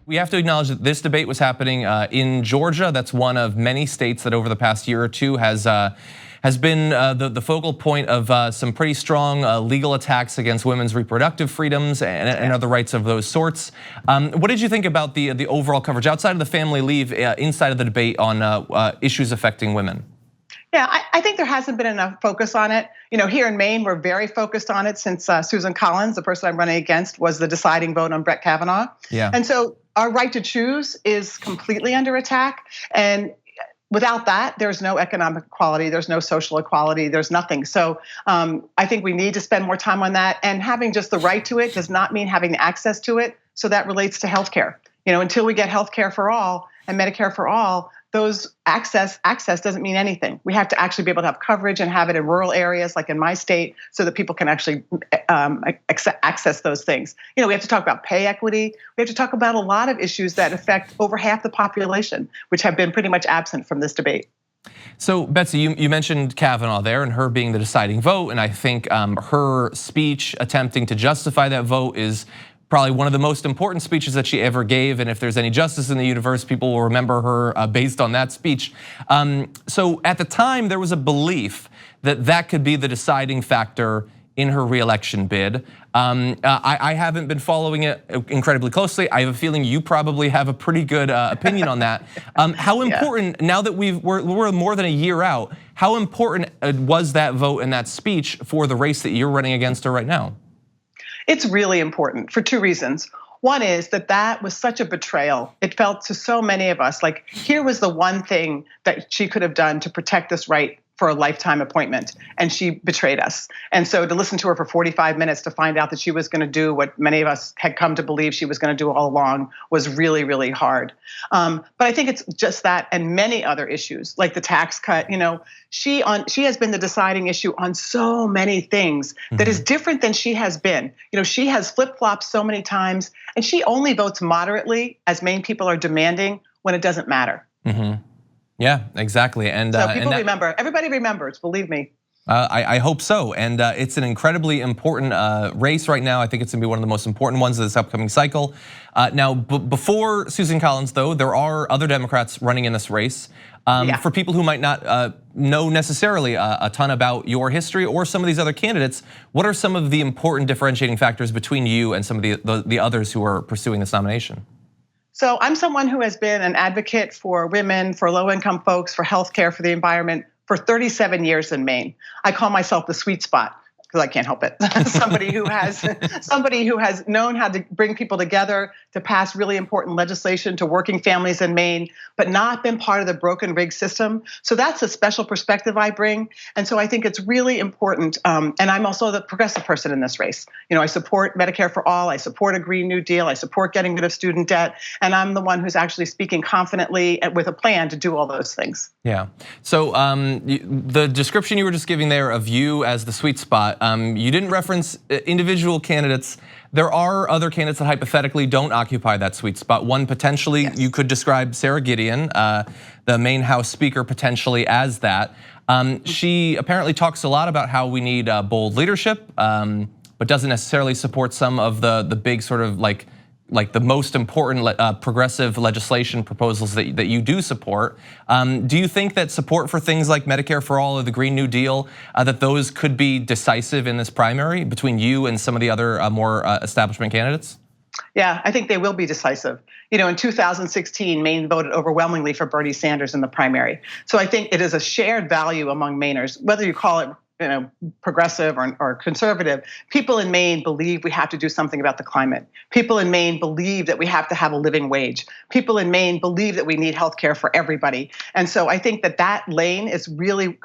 We have to acknowledge that this debate was happening in Georgia. That's one of many states that over the past year or two has been the focal point of some pretty strong legal attacks against women's reproductive freedoms and other rights of those sorts. What did you think about the overall coverage outside of the family leave, inside of the debate on issues affecting women? Yeah, I think there hasn't been enough focus on it. Here in Maine, we're very focused on it since Susan Collins, the person I'm running against, was the deciding vote on Brett Kavanaugh. Yeah. And so our right to choose is completely under attack. And without that, there's no economic equality, there's no social equality, there's nothing. So I think we need to spend more time on that. And having just the right to it does not mean having access to it. So that relates to healthcare. Until we get healthcare for all and Medicare for all, those access doesn't mean anything. We have to actually be able to have coverage and have it in rural areas like in my state so that people can actually access those things. We have to talk about pay equity. We have to talk about a lot of issues that affect over half the population, which have been pretty much absent from this debate. So Betsy, you mentioned Kavanaugh there and her being the deciding vote. And I think her speech attempting to justify that vote is probably one of the most important speeches that she ever gave. And if there's any justice in the universe, people will remember her based on that speech. So at the time, there was a belief that that could be the deciding factor in her reelection bid. I haven't been following it incredibly closely. I have a feeling you probably have a pretty good opinion on that. How important, now that we're more than a year out, how important was that vote and that speech for the race that you're running against her right now? It's really important for two reasons. One is that was such a betrayal. It felt to so many of us like here was the one thing that she could have done to protect this right for a lifetime appointment, and she betrayed us. And so to listen to her for 45 minutes to find out that she was going to do what many of us had come to believe she was going to do all along was really, really hard. But I think it's just that and many other issues like the tax cut. She has been the deciding issue on so many things that is different than she has been. She has flip-flopped so many times, and she only votes moderately as Maine people are demanding when it doesn't matter. Yeah, exactly. And so people remember. Everybody remembers, believe me. I hope so. And it's an incredibly important race right now. I think it's gonna be one of the most important ones of this upcoming cycle. Now, before Susan Collins, though, there are other Democrats running in this race. For people who might not know necessarily a ton about your history or some of these other candidates, what are some of the important differentiating factors between you and some of the others who are pursuing this nomination? So I'm someone who has been an advocate for women, for low-income folks, for healthcare, for the environment for 37 years in Maine. I call myself the sweet spot because I can't help it. somebody who has known how to bring people together, to pass really important legislation to working families in Maine, but not been part of the broken rig system. So that's a special perspective I bring. And so I think it's really important. And I'm also the progressive person in this race. I support Medicare for all. I support a Green New Deal. I support getting rid of student debt. And I'm the one who's actually speaking confidently with a plan to do all those things. Yeah. So the description you were just giving there of you as the sweet spot, you didn't reference individual candidates. There are other candidates that hypothetically don't occupy that sweet spot. One potentially, you could describe Sarah Gideon, the Maine House Speaker, potentially as that. She apparently talks a lot about how we need bold leadership, but doesn't necessarily support some of the big sort of like the most important progressive legislation proposals that you do support. Do you think that support for things like Medicare for all or the Green New Deal, that those could be decisive in this primary between you and some of the other more establishment candidates? Yeah, I think they will be decisive. In 2016, Maine voted overwhelmingly for Bernie Sanders in the primary. So I think it is a shared value among Mainers, whether you call it progressive or conservative. People in Maine believe we have to do something about the climate. People in Maine believe that we have to have a living wage. People in Maine believe that we need health care for everybody. And so I think that lane is really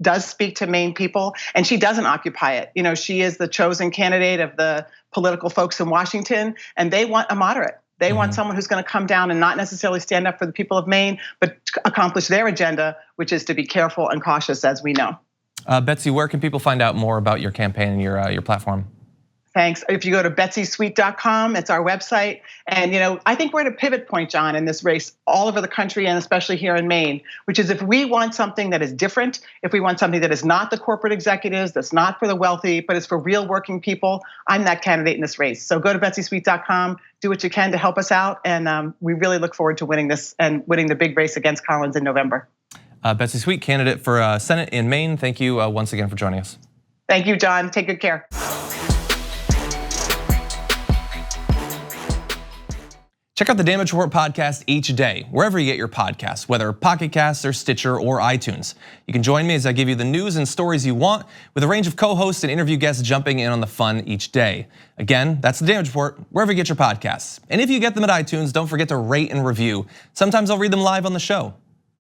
does speak to Maine people, and she doesn't occupy it. She is the chosen candidate of the political folks in Washington, and they want a moderate. They want someone who's going to come down and not necessarily stand up for the people of Maine, but accomplish their agenda, which is to be careful and cautious, as we know. Betsy, where can people find out more about your campaign and your platform? Thanks. If you go to betsysweet.com, it's our website. And I think we're at a pivot point, John, in this race all over the country and especially here in Maine, which is if we want something that is different, if we want something that is not the corporate executives, that's not for the wealthy, but is for real working people, I'm that candidate in this race. So go to betsysweet.com, do what you can to help us out. And we really look forward to winning this and winning the big race against Collins in November. Betsy Sweet, candidate for Senate in Maine. Thank you once again for joining us. Thank you, John. Take good care. Check out the Damage Report podcast each day, wherever you get your podcasts, whether Pocket Casts or Stitcher or iTunes. You can join me as I give you the news and stories you want, with a range of co-hosts and interview guests jumping in on the fun each day. Again, that's the Damage Report, wherever you get your podcasts. And if you get them at iTunes, don't forget to rate and review. Sometimes I'll read them live on the show.